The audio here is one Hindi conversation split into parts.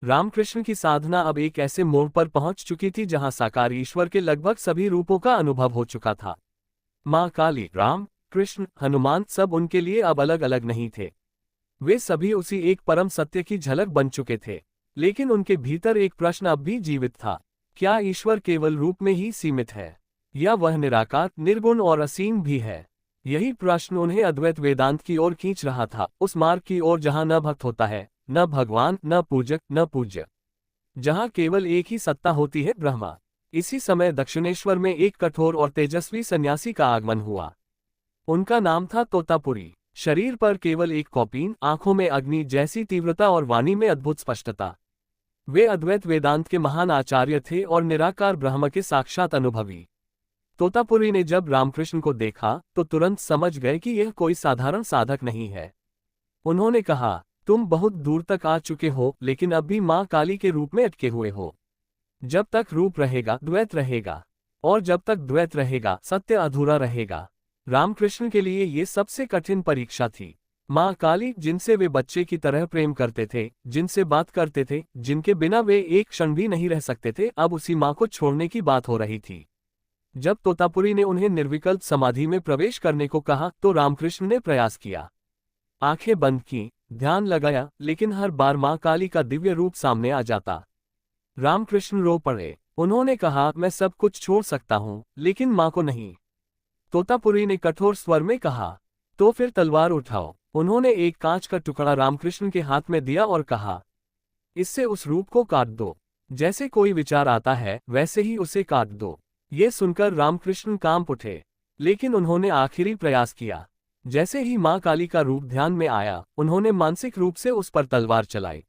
रामकृष्ण की साधना अब एक ऐसे मोड़ पर पहुंच चुकी थी जहां साकार ईश्वर के लगभग सभी रूपों का अनुभव हो चुका था। माँ काली, राम, कृष्ण, हनुमान सब उनके लिए अब अलग अलग नहीं थे। वे सभी उसी एक परम सत्य की झलक बन चुके थे। लेकिन उनके भीतर एक प्रश्न अब भी जीवित था। क्या ईश्वर केवल रूप में ही सीमित है, या वह निराकार, निर्गुण और असीम भी है? यही प्रश्न उन्हें अद्वैत वेदांत की ओर खींच रहा था, उस मार्ग की ओर जहां न भक्त होता है, न भगवान, न पूजक, न पूज्य, जहां केवल एक ही सत्ता होती है, ब्रह्मा। इसी समय दक्षिणेश्वर में एक कठोर और तेजस्वी सन्यासी का आगमन हुआ। उनका नाम था तोतापुरी। शरीर पर केवल एक कौपीन, आंखों में अग्नि जैसी तीव्रता और वाणी में अद्भुत स्पष्टता। वे अद्वैत वेदांत के महान आचार्य थे और निराकार ब्रह्म के साक्षात अनुभवी। तोतापुरी ने जब रामकृष्ण को देखा तो तुरंत समझ गए कि यह कोई साधारण साधक नहीं है। उन्होंने कहा, तुम बहुत दूर तक आ चुके हो, लेकिन अब भी माँ काली के रूप में अटके हुए हो। जब तक रूप रहेगा, द्वैत रहेगा, और जब तक द्वैत रहेगा, सत्य अधूरा रहेगा। रामकृष्ण के लिए ये सबसे कठिन परीक्षा थी। माँ काली, जिनसे वे बच्चे की तरह प्रेम करते थे, जिनसे बात करते थे, जिनके बिना वे एक क्षण भी नहीं रह सकते थे, अब उसी माँ को छोड़ने की बात हो रही थी। जब तोतापुरी ने उन्हें निर्विकल्प समाधि में प्रवेश करने को कहा तो रामकृष्ण ने प्रयास किया। आंखें बंद की, ध्यान लगाया, लेकिन हर बार माँ काली का दिव्य रूप सामने आ जाता। रामकृष्ण रो पड़े। उन्होंने कहा, मैं सब कुछ छोड़ सकता हूँ, लेकिन माँ को नहीं। तोतापुरी ने कठोर स्वर में कहा, तो फिर तलवार उठाओ। उन्होंने एक कांच का टुकड़ा रामकृष्ण के हाथ में दिया और कहा, इससे उस रूप को काट दो। जैसे कोई विचार आता है, वैसे ही उसे काट दो। ये सुनकर रामकृष्ण कांप उठे, लेकिन उन्होंने आखिरी प्रयास किया। जैसे ही माँ काली का रूप ध्यान में आया, उन्होंने मानसिक रूप से उस पर तलवार चलाई,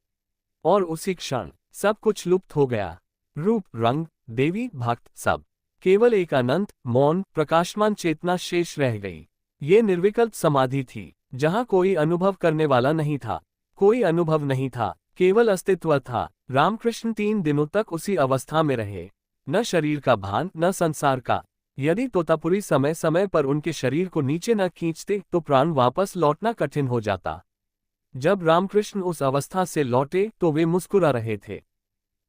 और उसी क्षण सब कुछ लुप्त हो गया। रूप, रंग, देवी, भक्त, सब। केवल एक अनंत, मौन, प्रकाशमान चेतना शेष रह गई। ये निर्विकल्प समाधि थी, जहां कोई अनुभव करने वाला नहीं था, कोई अनुभव नहीं था, केवल अस्तित्व था। रामकृष्ण 3 दिनों तक उसी अवस्था में रहे, न शरीर का भान, न संसार का। यदि तोतापुरी समय समय पर उनके शरीर को नीचे न खींचते तो प्राण वापस लौटना कठिन हो जाता। जब रामकृष्ण उस अवस्था से लौटे तो वे मुस्कुरा रहे थे।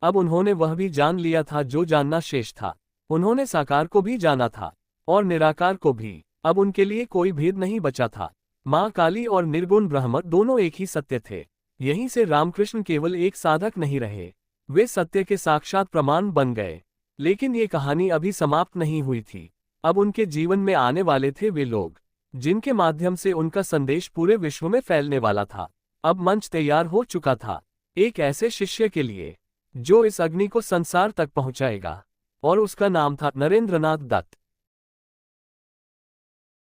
अब उन्होंने वह भी जान लिया था जो जानना शेष था। उन्होंने साकार को भी जाना था, और निराकार को भी। अब उनके लिए कोई भेद नहीं बचा था। माँ काली और निर्गुण ब्रह्म दोनों एक ही सत्य थे। यहीं से रामकृष्ण केवल एक साधक नहीं रहे, वे सत्य के साक्षात प्रमाण बन गए। लेकिन ये कहानी अभी समाप्त नहीं हुई थी। अब उनके जीवन में आने वाले थे वे लोग, जिनके माध्यम से उनका संदेश पूरे विश्व में फैलने वाला था। अब मंच तैयार हो चुका था, एक ऐसे शिष्य के लिए जो इस अग्नि को संसार तक पहुंचाएगा, और उसका नाम था नरेंद्रनाथ दत्त।